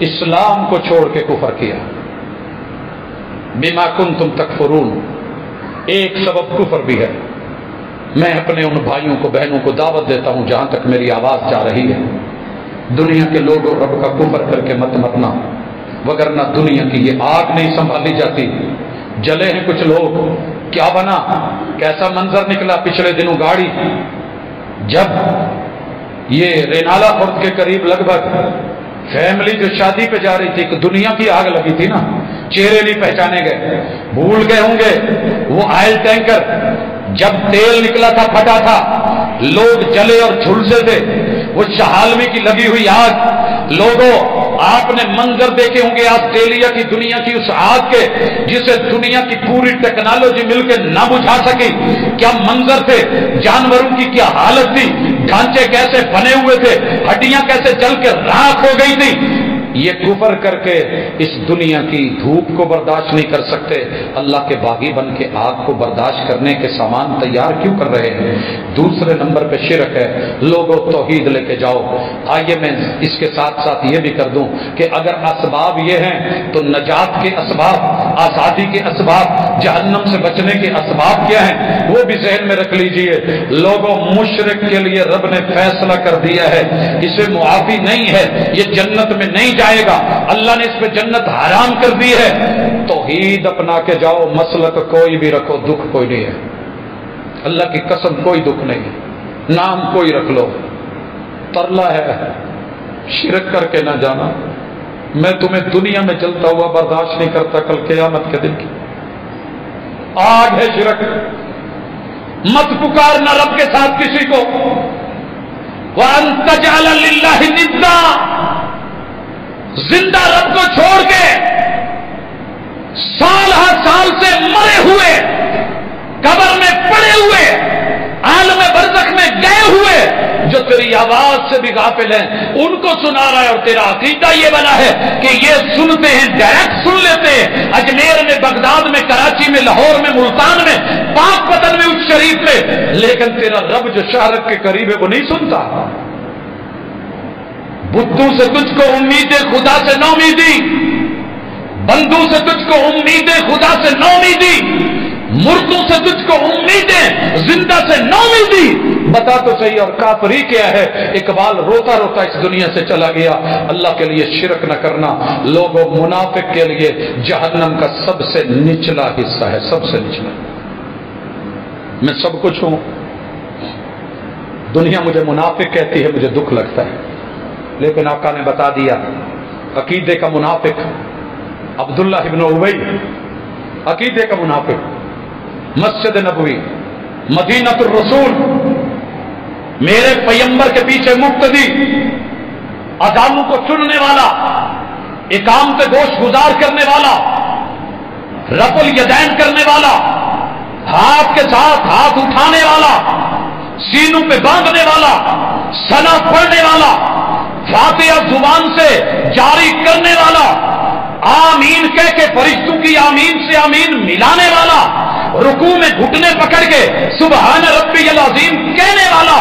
A: اسلام کو چھوڑ کے کفر کیا. بما کنتم تکفرون. ایک سبب کفر بھی ہے. میں اپنے ان بھائیوں کو بہنوں کو دعوت دیتا ہوں جہاں تک میری آواز جا رہی ہے, دنیا کے لوگوں رب کا کفر کر کے مت مرنا, وگرنہ دنیا کی یہ آگ نہیں سنبھالی جاتی. جلے ہیں کچھ لوگ, کیا بنا, کیسا منظر نکلا پچھلے دنوں گاڑی جب یہ رینالا خرد کے قریب لگ بھگ فیملی جو شادی پہ جا رہی تھی, کہ دنیا کی آگ لگی تھی نا, چہرے نہیں پہچانے گئے, بھول گئے ہوں گے. وہ آئل ٹینکر جب تیل نکلا تھا پھٹا تھا, لوگ جلے اور جھلسے تھے. وہ شہالمی کی لگی ہوئی آگ, لوگوں آپ نے منظر دیکھے ہوں گے آسٹریلیا کی دنیا کی اس آگ کے جسے دنیا کی پوری ٹیکنالوجی مل کے نہ بجھا سکی. کیا منظر تھے, جانوروں کی کیا حالت تھی, ڈھانچے کیسے بنے ہوئے تھے, ہڈیاں کیسے جل کے راکھ ہو گئی تھی. یہ کفر کر کے اس دنیا کی دھوپ کو برداشت نہیں کر سکتے, اللہ کے باغی بن کے آگ کو برداشت کرنے کے سامان تیار کیوں کر رہے ہیں. دوسرے نمبر پہ شرک ہے. لوگوں توحید لے کے جاؤ. آئیے میں اس کے ساتھ ساتھ یہ بھی کر دوں کہ اگر اسباب یہ ہیں تو نجات کے اسباب, آزادی کے اسباب, جہنم سے بچنے کے اسباب کیا ہیں وہ بھی ذہن میں رکھ لیجئے. لوگوں مشرک کے لیے رب نے فیصلہ کر دیا ہے, اسے معافی نہیں ہے, یہ جنت میں نہیں جائے گا. اللہ نے اس پہ جنت حرام کر دی ہے. توحید اپنا کے جاؤ, مسلک کوئی بھی رکھو, دکھ کوئی نہیں ہے. اللہ کی قسم کوئی دکھ نہیں, نام کوئی رکھ لو. ترلا ہے شرک کر کے نہ جانا. میں تمہیں دنیا میں جلتا ہوا برداشت نہیں کرتا, کل قیامت کے دن کی آگ ہے شرک. مت پکارنا رب کے ساتھ کسی کو. وَأَن تَجْعَلَ لِلَّهِ نِدًّا. زندہ رب کو چھوڑ کے سال ہر سال سے مرے ہوئے, قبر میں پڑے ہوئے, عالم برزخ میں گئے ہوئے, جو تیری آواز سے بھی غافل ہیں, ان کو سنا رہا ہے. اور تیرا عقیدہ یہ بنا ہے کہ یہ سنتے ہیں, ڈائریکٹ سن لیتے ہیں. اجمیر میں, بغداد میں, کراچی میں, لاہور میں, ملتان میں, پاک پتن میں, اس شریف میں, لیکن تیرا رب جو شارق کے قریب ہے وہ نہیں سنتا. بدھو سے تجھ کو امیدیں, خدا سے نہ امیدی. بندو سے تجھ کو امیدیں, خدا سے نہ امیدی. مردوں سے تجھ کو امیدیں, زندہ سے نہ امیدی. بتا تو صحیح, اور کافری کیا ہے. اقبال روتا روتا اس دنیا سے چلا گیا. اللہ کے لیے شرک نہ کرنا. لوگوں منافق کے لیے جہنم کا سب سے نچلا حصہ ہے, سب سے نچلا. میں سب کچھ ہوں, دنیا مجھے منافق کہتی ہے, مجھے دکھ لگتا ہے, لیکن آقا نے بتا دیا عقیدے کا منافق عبداللہ ابن ابی, عقیدے کا منافق, مسجد نبوی, مدینۃ الرسول, میرے پیغمبر کے پیچھے مقتدی, اذانوں کو سننے والا, اقامت گوش گزار کرنے والا, رفع الیدین کرنے والا, ہاتھ کے ساتھ ہاتھ اٹھانے والا, سینوں پہ باندھنے والا, ثنا پڑھنے والا, فاتحہ زبان سے جاری کرنے والا, آمین کہہ کے فرشتوں کی آمین سے آمین ملانے والا, رکوع میں گھٹنے پکڑ کے سبحان ربی العظیم کہنے والا,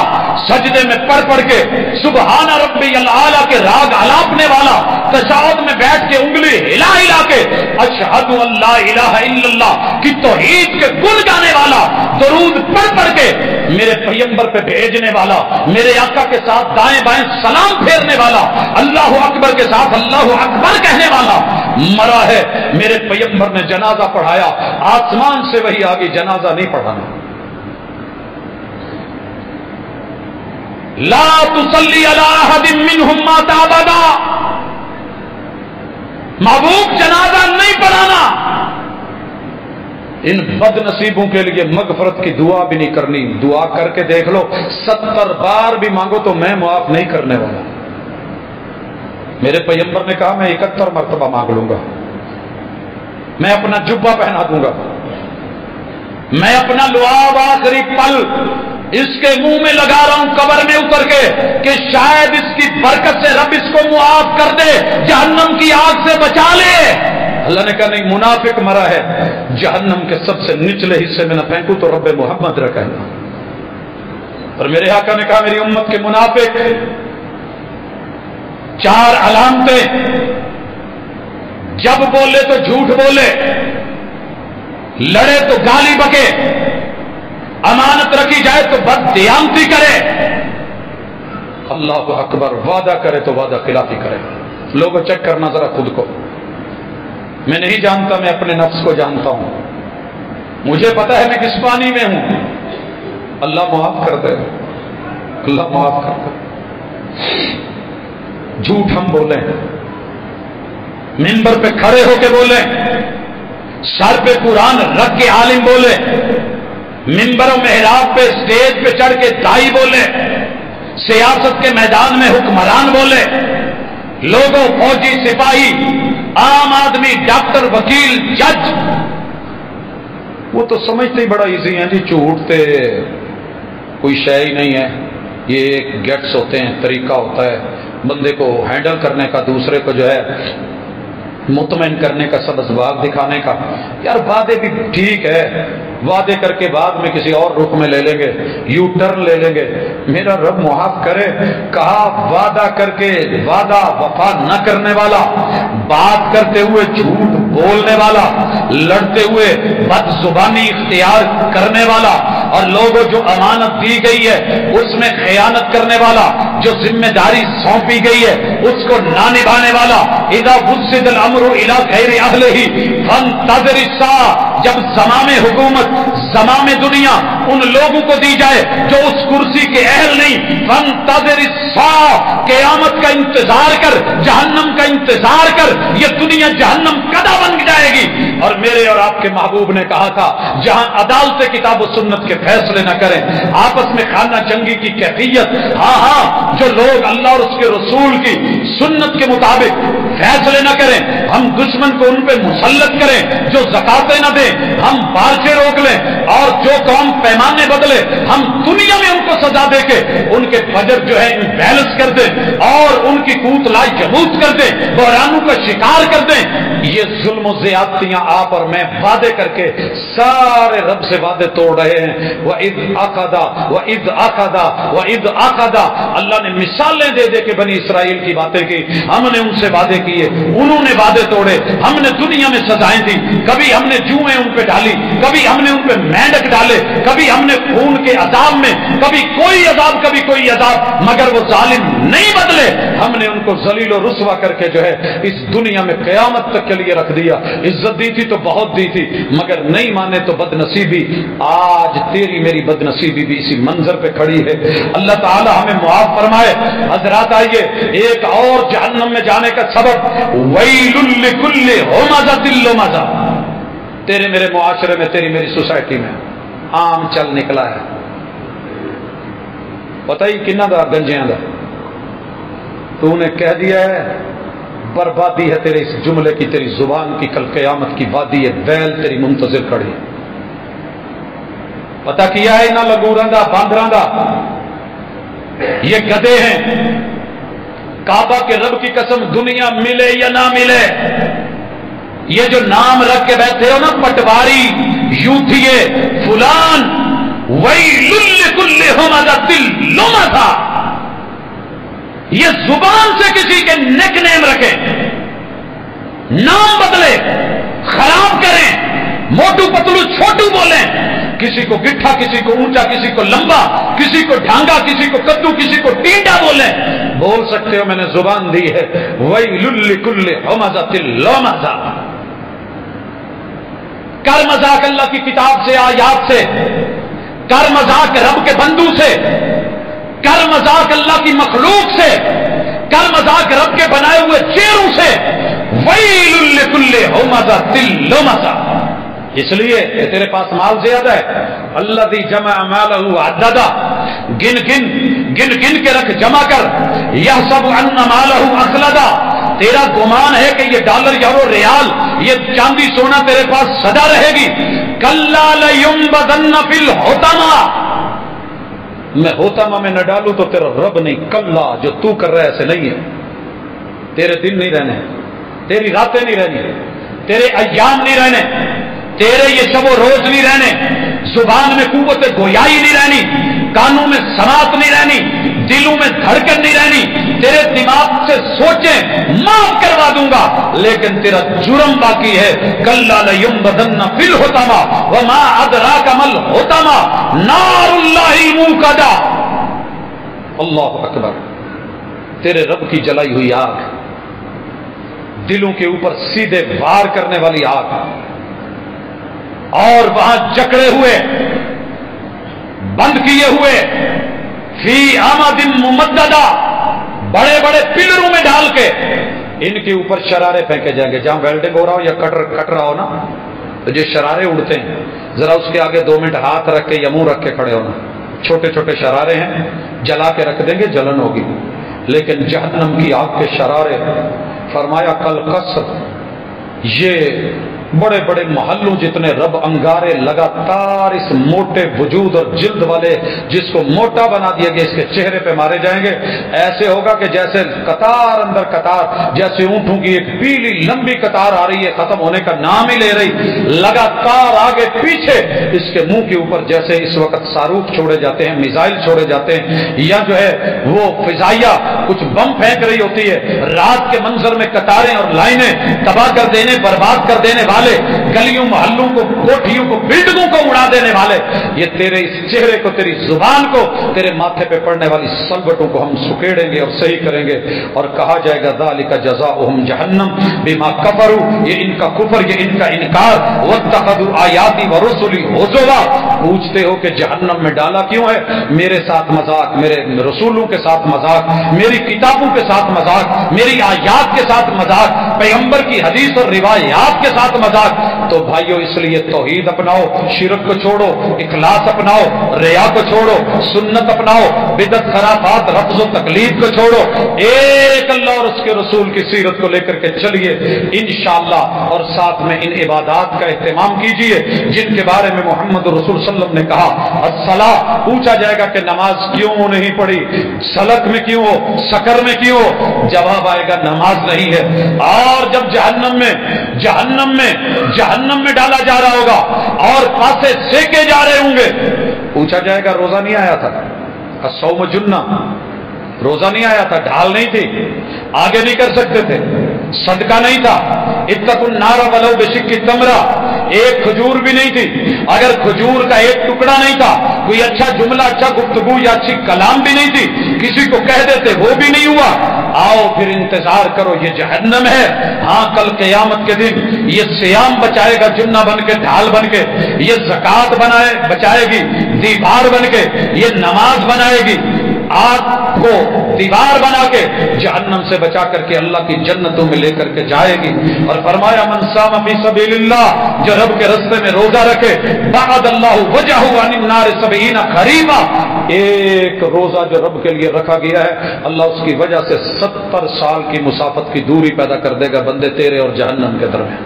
A: سجدے میں پڑھ پڑھ کے سبحان ربی الاعلیٰ کے راگ الاپنے والا, تشہد میں بیٹھ کے انگلی ہلا ہلا کے اشہد ان لا الہ الا اللہ کی توحید کے گن گانے والا، درود پڑھ پڑھ کے میرے پیغمبر پہ بھیجنے والا، میرے آقا کے ساتھ دائیں بائیں سلام پھیرنے والا، اللہ اکبر کے ساتھ اللہ اکبر کہنے والا مرا ہے۔ میرے پیغمبر نے جنازہ پڑھایا، آسمان سے وہی آگے جنازہ نہیں پڑھانا۔ لا تصلی علی احد منہم مات ابدا، محبوب جنازہ نہیں پڑھانا۔ ان بد نصیبوں کے لیے مغفرت کی دعا بھی نہیں کرنی، دعا کر کے دیکھ لو 70 بار بھی مانگو تو میں معاف نہیں کرنے والا۔ میرے پیغمبر نے کہا میں 71 مرتبہ مانگ لوں گا، میں اپنا جبہ پہنا دوں گا، میں اپنا لعاب آخری پل اس کے منہ میں لگا رہا ہوں قبر میں اتر کے کہ شاید اس کی برکت سے رب اس کو معاف کر دے، جہنم کی آگ سے بچا لے۔ اللہ نے کہا نہیں، منافق مرا ہے، جہنم کے سب سے نچلے حصے میں نہ پھینکوں تو رب محمد رکھے گا۔ اور میرے آقا نے کہا میری امت کے منافق 4 علامتیں، جب بولے تو جھوٹ بولے، لڑے تو گالی بکے، امانت رکھی جائے تو بد دیانتی کرے، اللہ اکبر وعدہ کرے تو وعدہ خلافی کرے۔ لوگوں چیک کرنا ذرا خود کو، میں نہیں جانتا، میں اپنے نفس کو جانتا ہوں، مجھے پتا ہے میں کس پانی میں ہوں۔ اللہ معاف کر دے، اللہ معاف کر دے۔ جھوٹ ہم بولیں، منبر پہ کھڑے ہو کے بولیں، سر پہ قرآن رکھ کے عالم بولے، منبر و محراب پہ اسٹیج پہ چڑھ کے دائی بولے، سیاست کے میدان میں حکمران بولے، لوگوں فوجی سپاہی عام آدمی ڈاکٹر وکیل جج وہ تو سمجھتے ہی بڑا ایزی ہیں جی، جھوٹ تے کوئی شے ہی نہیں ہے، یہ ایک گیٹس ہوتے ہیں، طریقہ ہوتا ہے بندے کو ہینڈل کرنے کا، دوسرے کو جو ہے مطمئن کرنے کا، سب اسباب دکھانے کا۔ یار وعدے بھی ٹھیک ہے، وعدے کر کے بعد میں کسی اور رخ میں لے لیں گے، یو ٹرن لے لیں گے، میرا رب معاف کرے۔ کہا وعدہ کر کے وعدہ وفا نہ کرنے والا، بات کرتے ہوئے جھوٹ بولنے والا، لڑتے ہوئے بد زبانی اختیار کرنے والا، اور لوگوں جو امانت دی گئی ہے اس میں خیانت کرنے والا، جو ذمہ داری سونپی گئی ہے اس کو نہ نبھانے والا۔ اذا وسد الامر الى غیر اہلہ فانتظر الساعہ، جب زمام حکومت، زمام دنیا ان لوگوں کو دی جائے جو اس کرسی کے اہل نہیں، فانتظر الساعہ، قیامت کا انتظار کر، جہنم کا انتظار کر، یہ دنیا جہنم کدا بن جائے گی۔ اور میرے اور آپ کے محبوب نے کہا تھا جہاں عدالت کتاب و سنت کے فیصلے نہ کریں، آپس میں خانہ جنگی کی کیفیت، ہاں جو لوگ اللہ اور اس کے رسول کی سنت کے مطابق فیصلے نہ کریں، ہم دشمن کو ان پہ مسلط کریں، جو زکاتیں نہ دیں ہم بارشیں روک لیں، اور جو قوم پیمانے بدلے ہم دنیا میں ان کو سزا دے کے ان کے فجر جو ہے بیلنس کر دیں اور ان کی قوت لا جمود کر دیں، بحرانوں کا شکار کر دیں۔ یہ ظلم و زیادتیاں آپ اور میں وعدے کر کے سارے رب سے وعدے توڑ رہے ہیں۔ وَإِذْ أَخَذَ وَإِذْ أَخَذَ وَإِذْ أَخَذَ، اللہ نے مثالیں دے دے کے بنی اسرائیل کی باتیں کی، ہم نے ان سے وعدے کیے، انہوں نے وعدے توڑے، ہم نے دنیا میں سزائیں دی، کبھی ہم نے جوئیں ان پہ ڈالی، کبھی ہم نے ان پہ مینڈک ڈالے، کبھی ہم نے خون کے عذاب میں، کبھی کوئی عذاب کبھی کوئی عذاب، مگر وہ ظالم نہیں بدلے، ہم نے ان کو ذلیل و رسوا کر کے جو ہے اس دنیا میں قیامت تک کے لیے رکھ دیا۔ عزت دی تھی تو بہت دی تھی، مگر نہیں مانے تو بد نصیبی، آج تیری میری بد نصیبی بھی اسی منظر پہ کھڑی ہے۔ اللہ تعالی ہمیں معاف فرمائے۔ حضرات آئیے ایک اور جہنم میں جانے کا سبب، ویل لکل ہمزۃ لمزہ، تیرے میرے معاشرے میں، تیری میری سوسائٹی میں عام چل نکلا ہے، پتہ ہی کنہ دا گنجیاں دا، تو نے کہہ دیا ہے بربادی ہے تیرے اس جملے کی، تیری زبان کی، کل قیامت کی وادی ہے بیل تیری منتظر کھڑی ہے۔ پتہ کیا ہے نہ لگوراں دا باندراں دا، یہ گدے ہیں، کعبہ کے رب کی قسم دنیا ملے یا نہ ملے، یہ جو نام رکھ کے بیٹھے ہو نا، پٹواری، یوتھیے، فلان، ویل لکل ہمزۃ لمزہ، یہ زبان سے کسی کے نک نیم رکھے، نام بدلے، خراب کریں، موٹو پتلو چھوٹو بولیں، کسی کو گٹھا، کسی کو اونچا، کسی کو لمبا، کسی کو ڈھانگا، کسی کو کدو، کسی کو ٹینڈا بولیں، بول سکتے ہو، میں نے زبان دی ہے۔ ویل لکل ہمزۃ لمزہ، کر مذاق اللہ کی کتاب سے، آیات سے، کر مذاق رب کے بندو سے، کر مذاق اللہ کی مخلوق سے، کر مذاق رب کے بنائے ہوئے چہروں سے۔ ویل لکل ہمزۃ لمزہ، اس لیے کہ تیرے پاس مال زیادہ ہے۔ الذی جمع مالہ عددا، گن گن کے رکھ، جمع کر۔ یحسب ان مالہ اخلدا، تیرا گمان ہے کہ یہ ڈالر یورو ریال، یہ چاندی سونا تیرے پاس سدا رہے گی۔ کلا لینبذن فی الحطمہ، میں ہوتما میں نہ ڈالوں تو تیرا رب نہیں۔ کلا، جو تو کر رہا ہے ایسے نہیں ہے، تیرے دن نہیں رہنے، تیری راتیں نہیں رہنی، تیرے ایام نہیں رہنے، تیرے یہ شب و روز نہیں رہنے، زبان میں قوت گویائی نہیں رہنی، کانوں میں سماعت نہیں رہنی، دلوں میں دھڑکن نہیں رہنی، تیرے دماغ سے سوچیں معاف کروا دوں گا، لیکن تیرا جرم باقی ہے۔ کلا لینبذن فی الحطمہ وما ادراک ما الحطمہ نار اللہ الموقدہ۔ اللہ اکبر، تیرے رب کی جلائی ہوئی آگ، دلوں کے اوپر سیدھے وار کرنے والی آگ، اور وہاں جکڑے ہوئے، بند کیے ہوئے، فی عمد ممددہ، بڑے بڑے پلروں میں ڈال کے ان کے اوپر شرارے پھینکے جائیں گے۔ جہاں ویلڈنگ ہو رہا ہو یا کٹ رہا ہو نا، تو جو شرارے اڑتے ہیں، ذرا اس کے آگے 2 منٹ ہاتھ رکھ کے یا منہ رکھ کے کھڑے ہونا۔ چھوٹے چھوٹے شرارے ہیں، جلا کے رکھ دیں گے، جلن ہوگی، لیکن جہنم کی آگ کے شرارے، فرمایا کل قصر، یہ بڑے بڑے محلوں جتنے رب انگارے لگاتار اس موٹے وجود اور جلد والے جس کو موٹا بنا دیا گیا، اس کے چہرے پہ مارے جائیں گے۔ ایسے ہوگا کہ جیسے قطار اندر قطار، جیسے اونٹوں کی ایک پیلی لمبی قطار آ رہی ہے، ختم ہونے کا نام ہی لے رہی، لگاتار آگے پیچھے اس کے منہ کے اوپر جیسے اس وقت صاروخ چھوڑے جاتے ہیں، میزائل چھوڑے جاتے ہیں، یا جو ہے وہ فضائیہ کچھ بم پھینک رہی ہوتی ہے، رات کے منظر میں قطاریں اور لائنیں تباہ کر دینے، برباد کر دینے والے، گلیوں محلوں کو، کوٹھیوں کو، بلڈنگوں کو اڑا دینے والے، یہ تیرے اس چہرے کو، تیری زبان کو، تیرے ماتھے پہ پڑنے والی سلبٹوں کو ہم سکیڑیں گے اور صحیح کریں گے، اور کہا جائے گا ذالک جزاؤہم جہنم بما کفروا، یہ ان کا کفر، یہ ان کا انکار، واتخذوا آیاتی ورسلی ہزوا، پوچھتے ہو کہ جہنم میں ڈالا کیوں ہے؟ میرے ساتھ مذاق، میرے رسولوں کے ساتھ مذاق، میری کتابوں کے ساتھ مذاق، میری آیات کے ساتھ مذاق، پیغمبر کی حدیث اور روایات کے ساتھ مذاق۔ تو بھائیو، اس لیے توحید اپناؤ، شرک کو چھوڑو، اخلاص اپناؤ، ریا کو چھوڑو، سنت اپناؤ، بدعت خرافات، رفض و تقلید کو چھوڑو، ایک اللہ اور اس کے رسول کی سیرت کو لے کر کے چلیے انشاءاللہ، اور ساتھ میں ان عبادات کا اہتمام کیجیے جن کے بارے میں محمد رسول صلی اللہ علیہ وسلم نے کہا الصلاۃ۔ پوچھا جائے گا کہ نماز کیوں نہیں پڑھی، سلک میں کیوں ہو، سکر میں کیوں ہو؟ جواب آئے گا نماز نہیں ہے۔ اور جب جہنم میں ڈالا جا رہا ہوگا اور پاسے سیکے جا رہے ہوں گے، پوچھا جائے گا روزہ نہیں آیا تھا؟ الصوم جنہ، روزہ نہیں آیا تھا، ڈھال نہیں تھی، آگے نہیں کر سکتے تھے، صدقہ نہیں تھا، اتقوا النار ولو بشق تمرہ، ایک کھجور بھی نہیں تھی، اگر کھجور کا ایک ٹکڑا نہیں تھا، کوئی اچھا جملہ، اچھا گفتگو یا اچھی کلام بھی نہیں تھی، کسی کو کہہ دیتے وہ بھی نہیں ہوا۔ آؤ پھر انتظار کرو، یہ جہنم ہے، ہاں کل قیامت کے دن یہ سیام بچائے گا، جنہ بن کے، ڈھال بن کے، یہ زکات بچائے گی دیوار بن کے، یہ نماز بنائے گی، آگ کو دیوار بنا کے جہنم سے بچا کر کے اللہ کی جنتوں میں لے کر کے جائے گی۔ اور فرمایا من صام فی سبیل اللہ، جو رب کے راستے میں روزہ رکھے، بعد اللہ وجہہ عن النار 70 خریفا، ایک روزہ جو رب کے لیے رکھا گیا ہے، اللہ اس کی وجہ سے 70 سال کی مسافت کی دوری پیدا کر دے گا بندے تیرے اور جہنم کے درمیان۔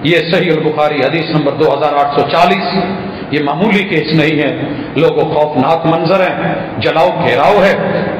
A: یہ صحیح البخاری حدیث نمبر 2840۔ یہ معمولی کیس نہیں ہے، لوگوں خوفناک منظر ہیں، جلاؤ گھیراؤ ہے،